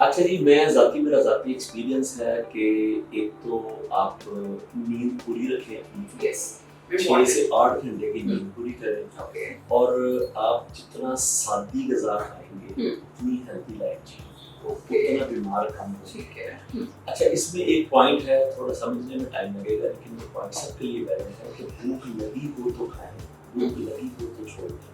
अच्छा जी, मेरा ज़ाती एक्सपीरियंस है कि एक तो आप नींद पूरी रखें अपनी, यस 6 इम्पोर्टेंट। से 8 घंटे की नींद पूरी करें ओके। और आप जितना सादी ग़िज़ा खाएँगे, हुँ। उतनी हेल्दी लाइफ जिएँगे, ओके। उतना बीमार कम होंगे। ठीक है। अच्छा, इसमें एक पॉइंट है, थोड़ा समझने में टाइम लगेगा, लेकिन ये पॉइंट सबके लिए वैलिड है कि भूख लगी हो तो खाएँ, भूख लगी हो तो छोड़ दें।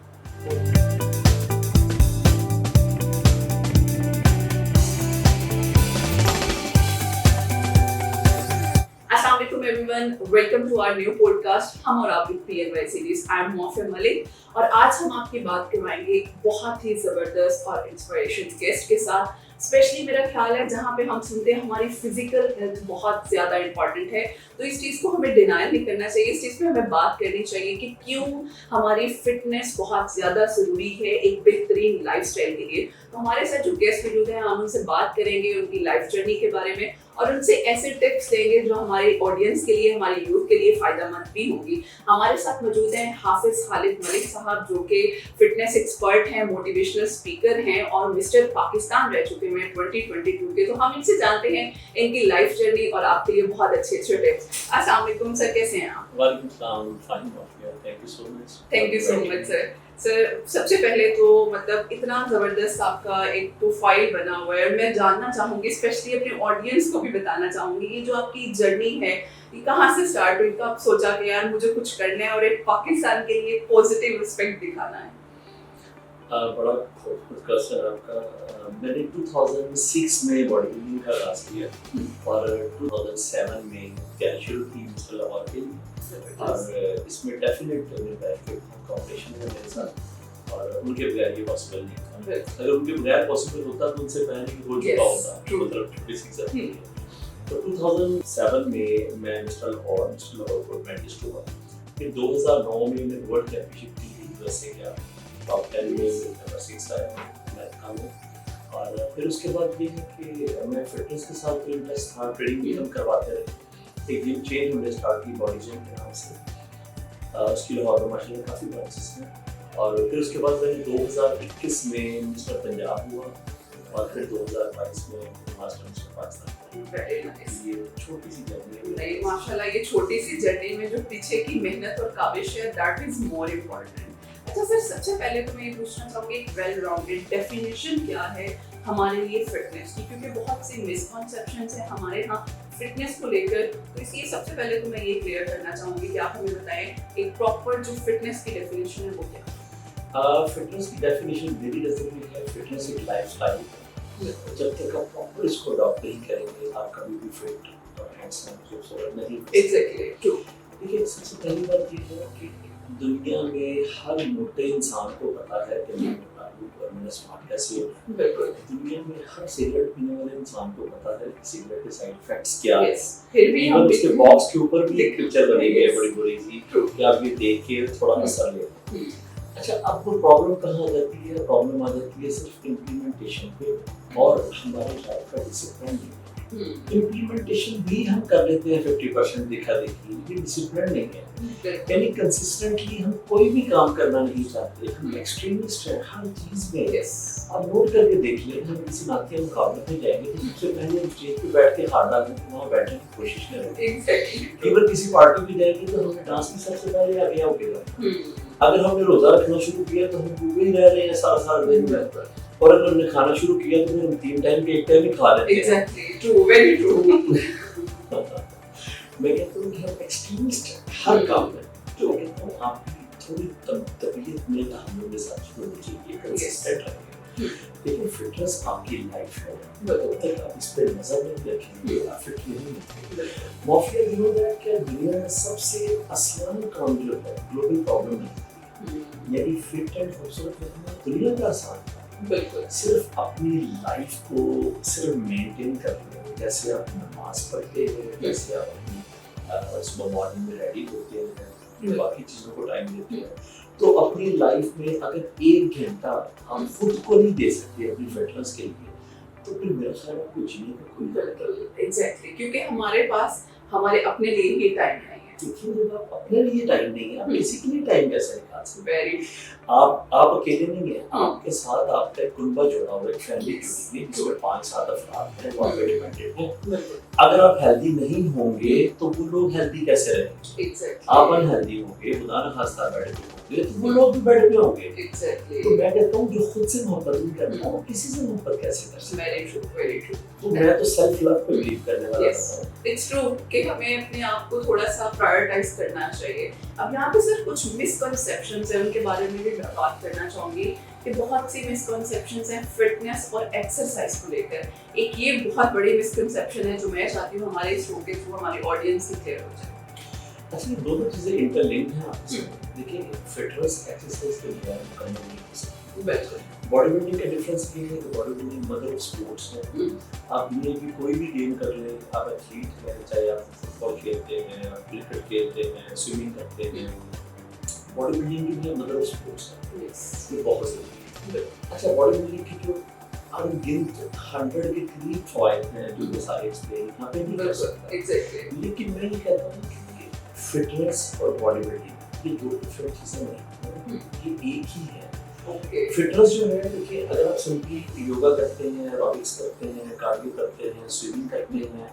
अस्सलाम वालेकुम everyone, welcome to our new podcast हम और आप with PNY series. I am Mofia Malik और आज हम आपकी बात करवाएंगे बहुत ही ज़बरदस्त और इंस्पिरेशनल गेस्ट के साथ। स्पेशली मेरा ख्याल है जहाँ पे हम सुनते हैं हमारी फिजिकल हेल्थ बहुत ज़्यादा इंपॉर्टेंट है, तो इस चीज़ को हमें डिनाई नहीं करना चाहिए, इस चीज़ पे हमें बात करनी चाहिए कि क्यों हमारी फिटनेस बहुत ज़्यादा ज़रूरी है एक बेहतरीन लाइफस्टाइल के लिए। तो हमारे साथ जो गेस्ट मौजूद हैं, हम उनसे बात करेंगे उनकी लाइफ जर्नी के बारे में और उनसे ऐसे टिप्स लेंगे जो हमारी ऑडियंस के लिए, हमारे यूथ के लिए फ़ायदेमंद भी होंगी। हमारे साथ मौजूद हैं हाफिज़ खालिद मलिक साहब, जो कि फिटनेस एक्सपर्ट हैं, मोटिवेशनल स्पीकर हैं और मिस्टर पाकिस्तान रह चुके हैं 2022 के। तो हम इनसे जानते हैं इनकी लाइफ जर्नी और आपके लिए बहुत अच्छे अच्छे टिप्स। अस्सलाम वालेकुम सर, कैसे हैं आप? वालेकुम सलाम, fine Mofia, thank you so much. Thank you so much sir. Sir, सबसे पहले तो मतलब इतना ज़बरदस्त आपका एक प्रोफाइल बना हुआ है और मैं जानना चाहूँगी, स्पेशली अपने ऑडियंस को भी बताना चाहूँगी, ये जो आपकी जर्नी है ये कहाँ से स्टार्ट हुई? कब सोचा कि यार मुझे कुछ करना है और एक पाकिस्तान के लिए पॉजिटिव रिस्पेक्ट दिखाना है? बड़ा खूबसूरत क्वेश्चन है आपका। मैंने 2006 में बॉडी बिल्डिंग का आगाज़ किया और 2007 में तैयारी शुरू की मिस्टर लाहौर के लिए, और इसमें डेफिनेट मेरे बैठ कॉम्पिटिशन है मेरे साथ और उनके बगैर ये पॉसिबल नहीं था। अगर उनके बगैर पॉसिबल होता तो उनसे पहले ही हो चुका होता, मतलब बेसिक सब। तो 2007 में मैं मिस्टर लाहौर को मेडलिस्ट हुआ। फिर 2009 में मैंने वर्ल्ड चैंपियनशिप की यूएसए गया, टॉप 10 में नंबर 6 आया मैं था वो। और फिर उसके बाद ये है कि मैं फिटनेस के साथ तो इंटरेस्ट था, ट्रेनिंग भी हम करवाते रहे। एक जिम चेंज हमने स्टार्ट की, बॉडी जिम के नाम से। उसकी लाहौर में माशाल्लाह काफ़ी ब्रांचेस हैं। और फिर उसके बाद मैंने 2021 में मिस्टर पंजाब हुआ और फिर 2022 में master mister Pakistan. Very nice. ये छोटी सी जर्नी है। नहीं, माशाल्लाह, ये छोटी सी जर्नी में जो पीछे की मेहनत और काबिश है, दैट इज मोर इम्पोर्टेंट। अच्छा सर, सबसे पहले तो मैं ये पूछना चाहूँगी एक वेल राउंडेड डेफिनेशन क्या है हमारे लिए फिटनेस की, क्योंकि बहुत सी मिसकॉन्सेप्शंस हैं हमारे यहाँ फिटनेस को लेकर। तो इसलिए सबसे पहले तो मैं ये क्लियर करना चाहूँगी कि आप हमें बताएं एक प्रॉपर जो फिटनेस की डेफिनेशन है वो क्या है? फिटनेस की डेफिनेशन मेरी नज़र में है, फिटनेस एक लाइफस्टाइल है। जब तक आप प्रॉपर इसको अडॉप्ट नहीं करेंगे, आप कभी भी फिट और हैंडसम खूबसूरत नहीं हो सकते। Exactly true. देखिए, सबसे पहली बात ये है कि दुनिया में हर मोटे इंसान को पता है कि मैं मोटा हूँ और मैंने स्मार्ट कैसे हो। बिल्कुल। दुनिया में हर सिगरेट पीने वाले इंसान को पता है कि सिगरेट के साइड इफेक्ट्स क्या है। यस, फिर भी हम उसके बॉक्स के ऊपर भी एक पिक्चर बनी हुई है Yes. बड़ी बड़ी सी, True. कि आप ये देख के थोड़ा असर ले। Hmm. अच्छा, अब वो प्रॉब्लम कहाँ आ जाती है? प्रॉब्लम आ जाती है सिर्फ इम्प्लीमेंटेशन पे और हमारे लाइफ का डिसिप्लिन नहीं। इम्प्लीमेंटेशन भी हम कर लेते हैं 50% देखा देखी, ये डिसिप्लिन नहीं है। यानी कंसिस्टेंटली हम कोई भी काम करना नहीं चाहते, हम एक्सट्रीमिस्ट हैं हर चीज़ में। यस। आप नोट करके देख लें, हम किसी नाते मुकाबले में जाएंगे तो सबसे पहले हम स्टेज पे बैठ के हार डालने की वहाँ बैठने की कोशिश करेंगे। एग्जैक्टली। इवन किसी पार्टी में जाएंगे तो हमें डांस में सबसे पहले आगे होगा। अगर हमने रोजा रखना शुरू किया तो हम भूखे ही रह रहे हैं सारा सारा दिन, और अगर हमने खाना शुरू किया तो फिर हम 3 टाइम के एक टाइम ही खा लेते हैं। Exactly true, very true. मैं कहता हूँ कि हम एक्सट्रीमिस्ट हैं हर काम में। तो मैं कहता हूँ आपकी थोड़ी तबीयत में तहम्मुल के साथ शुरू होनी चाहिए, कंसिस्टेंट रहिए। लेकिन फिटनेस आपकी लाइफ है, जब तक आप इस पे नजर नहीं रखेंगे आप फिट नहीं होंगे। मोफिया, यू नो दैट क्या दुनिया में सबसे आसान काम जो है ग्लोबल प्रॉब्लम है, यानी फिट एंड खूबसूरत रहना दुनिया का आसान है। बिल्कुल। सिर्फ अपनी लाइफ को सिर्फ मेंटेन करना, जैसे आप नमाज पढ़ते हैं, जैसे आप अपनी सुबह मॉर्निंग में रेडी होते हैं, बाकी चीज़ों को टाइम देते हैं, तो अपनी लाइफ में अगर 1 घंटा हम खुद को नहीं दे सकते अपनी फिटनेस के लिए, तो फिर मेरा ख्याल है आपको जीने का कोई बिल्कुल एग्जैक्टली, क्योंकि हमारे पास हमारे अपने लिए ही टाइम नहीं है। देखिए जब आप अपने लिए टाइम नहीं है, आप किसी के लिए टाइम कैसे निकाल सकते वेरी हैं? आप अकेले नहीं हैं, आपके साथ आपका एक कुनबा जुड़ा हुआ है, एक फैमिली जुड़ी हुई है, जिसमें 5-7 अफराद हैं, वो आप पे डिपेंडेंट हैं। बिल्कुल अगर आप हेल्दी नहीं होंगे तो वो लोग हेल्दी कैसे रहेंगे? एग्जैक्टली आप अनहेल्दी होंगे, खुदा न खास्ता बेड पे होंगे, तो वो लोग भी बेड पे होंगे। एग्जैक्टली तो मैं कहता हूँ जो खुद से मोहब्बत नहीं करता वो किसी से मोहब्बत कैसे कर सकता है? वेरी ट्रू तो मैं तो सेल्फ लव पे बिलीव करने वाला Yes. हूँ। इट्स ट्रू कि हमें अपने आप को थोड़ा सा प्रायोरिटाइज करना चाहिए। अब यहाँ पे सर कुछ मिसकंसेप्शंस हैं, उनके बारे में भी मैं बात करना चाहूँगी कि बहुत सी मिसकंसेप्शंस हैं फिटनेस और एक्सरसाइज को लेकर। एक ये बहुत बड़ी मिसकंसेप्शन है जो मैं चाहती हूँ हमारे शो के थ्रू हमारी ऑडियंस की क्लियर हो जाए। अच्छा ये दोनों चीजें इंटरलिंक्ड हैं आपस में। देखिए फिटनेस एक्सरसाइज के लिए मुकम्मल नहीं हो सकती। बिल्कुल बॉडी बिल्डिंग का डिफरेंस ये है कि body building mother of sports है। आप दुनिया की कोई भी गेम कर लें, आप एथलीट हैं, चाहे आप फुटबॉल खेलते हैं, आप क्रिकेट खेलते हैं, स्विमिंग करते हैं, बॉडी बिल्डिंग के लिए मदर ऑफ स्पोर्ट्स है। यस ये बहुत ज़रूरी है। अच्छा बॉडी बिल्डिंग की जो अनगिनत 100 के करीब फ़वाइद हैं जो मैं सारे एक्सप्लेन यहाँ पे नहीं कर सकता। एग्जैक्टली लेकिन मैं ये कहता हूँ कि फिटनेस और बॉडी बिल्डिंग ये दो डिफरेंट चीज़ें नहीं हैं, ये एक ही है। ओके फिटनेस जो है देखिए अगर आप सिंपली योगा करते हैं, एरोबिक्स करते हैं, कार्डियो करते हैं, स्विमिंग करते हैं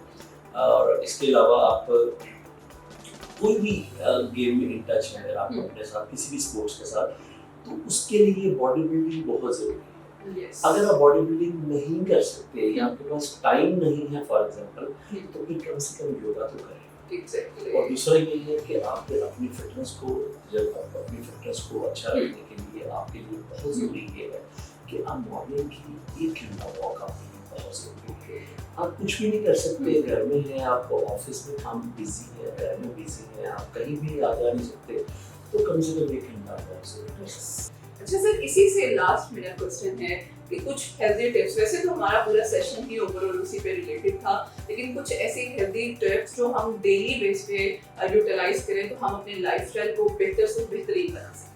और इसके अलावा आप कोई भी गेम में इन टच हैं अगर आप अपने साथ किसी भी स्पोर्ट्स के साथ, तो उसके लिए बॉडी बिल्डिंग बहुत ज़रूरी है। यस अगर आप बॉडी बिल्डिंग नहीं कर सकते या आपके पास टाइम नहीं है फॉर एग्जांपल, तो फिर कम से कम योगा तो करें। एग्जैक्टली और दूसरा ये है कि आप अपनी फिटनेस को जब आप अपनी फिटनेस को अच्छा रखने के लिए आपके लिए बहुत ज़रूरी ये है कि आप मॉर्निंग की 1 घंटा वॉक आपके लिए बहुत ज़रूरी है। आप कुछ भी नहीं कर सकते, घर में हैं, आप ऑफिस में काम बिजी है, घर में बिजी है, आप कहीं भी आ जा नहीं सकते, तो कम से कम 1 घंटा बहुत ज़रूरी है। अच्छा सर इसी से लास्ट मेरा क्वेश्चन है कि कुछ हेल्दी टिप्स, वैसे तो हमारा पूरा सेशन ही ओवरऑल उसी पे रिलेटेड था, लेकिन कुछ ऐसी हेल्दी टिप्स जो हम डेली बेस पे यूटिलाइज करें तो हम अपने लाइफस्टाइल को बेहतर से बेहतरीन बना सकें।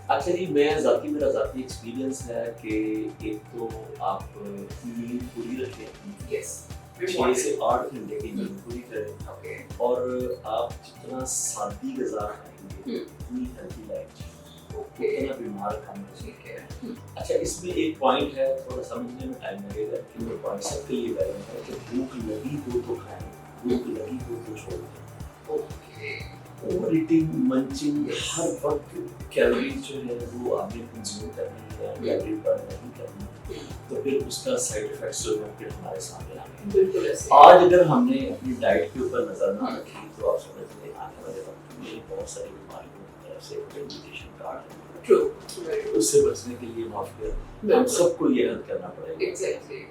अच्छा जी मेरा ज़ाती एक्सपीरियंस है कि एक तो आप नींद पूरी रखें, यस 6 से 8 घंटे की नींद पूरी करें ओके और आप जितना सादी ग़िज़ा खाएंगे उतनी हेल्दी लाइफ ओके उतना बीमार खाना चाहिए। ठीक है अच्छा इसमें एक पॉइंट है थोड़ा समझने में टाइम लगेगा कि वो पॉइंट सबके लिए वैलिड है कि भूख लगी हो तो खाएं, भूख लगी हो तो छोड़ दें। ओके ओवर ईटिंग मंचिंग हर वक्त कैलोरीज जो है वो आपने कंज्यूम करनी है, कैलोरी बर्न नहीं करनी, तो फिर उसका साइड इफेक्ट्स जो है फिर हमारे सामने आएंगे। बिल्कुल ऐसे आज अगर हमने अपनी डाइट के ऊपर नजर ना रखी तो आप समझ लें आने वाले वक्त में बहुत सारी बीमारियों की तरफ से इन्विटेशन कार्ड है। ट्रू उससे बचने के लिए माफ कर हम सबको ये हद करना पड़ेगा। Exactly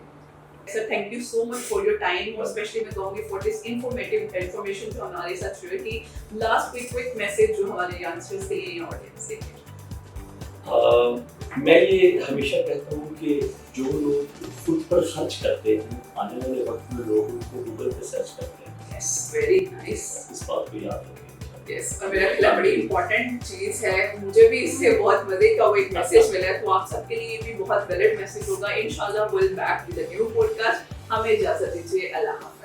sir thank you so much for your time और स्पेशली मैं कहूँगी फॉर दिस इन्फॉर्मेटिव इन्फॉर्मेशन जो हमारे साथ शेयर की। लास्ट क्विक मैसेज जो हमारे यंगस्टर्स के लिए ऑडियंस के लिए। मैं ये हमेशा कहता हूँ कि जो लोग खुद पर खर्च करते हैं आने वाले वक्त में लोग उनको गूगल पे सर्च करते हैं। यस वेरी नाइस इस बात को याद रखें। यस और मेरा ख्याल बड़ी इंपॉर्टेंट चीज़ है, मुझे भी इससे बहुत मजे का वो एक मैसेज मिला है, तो आप सबके लिए भी बहुत वैलिड मैसेज होगा। इंशाल्लाह will back with a new podcast. हमें इजाजत दीजिए, अल्लाह हाफ़िज़।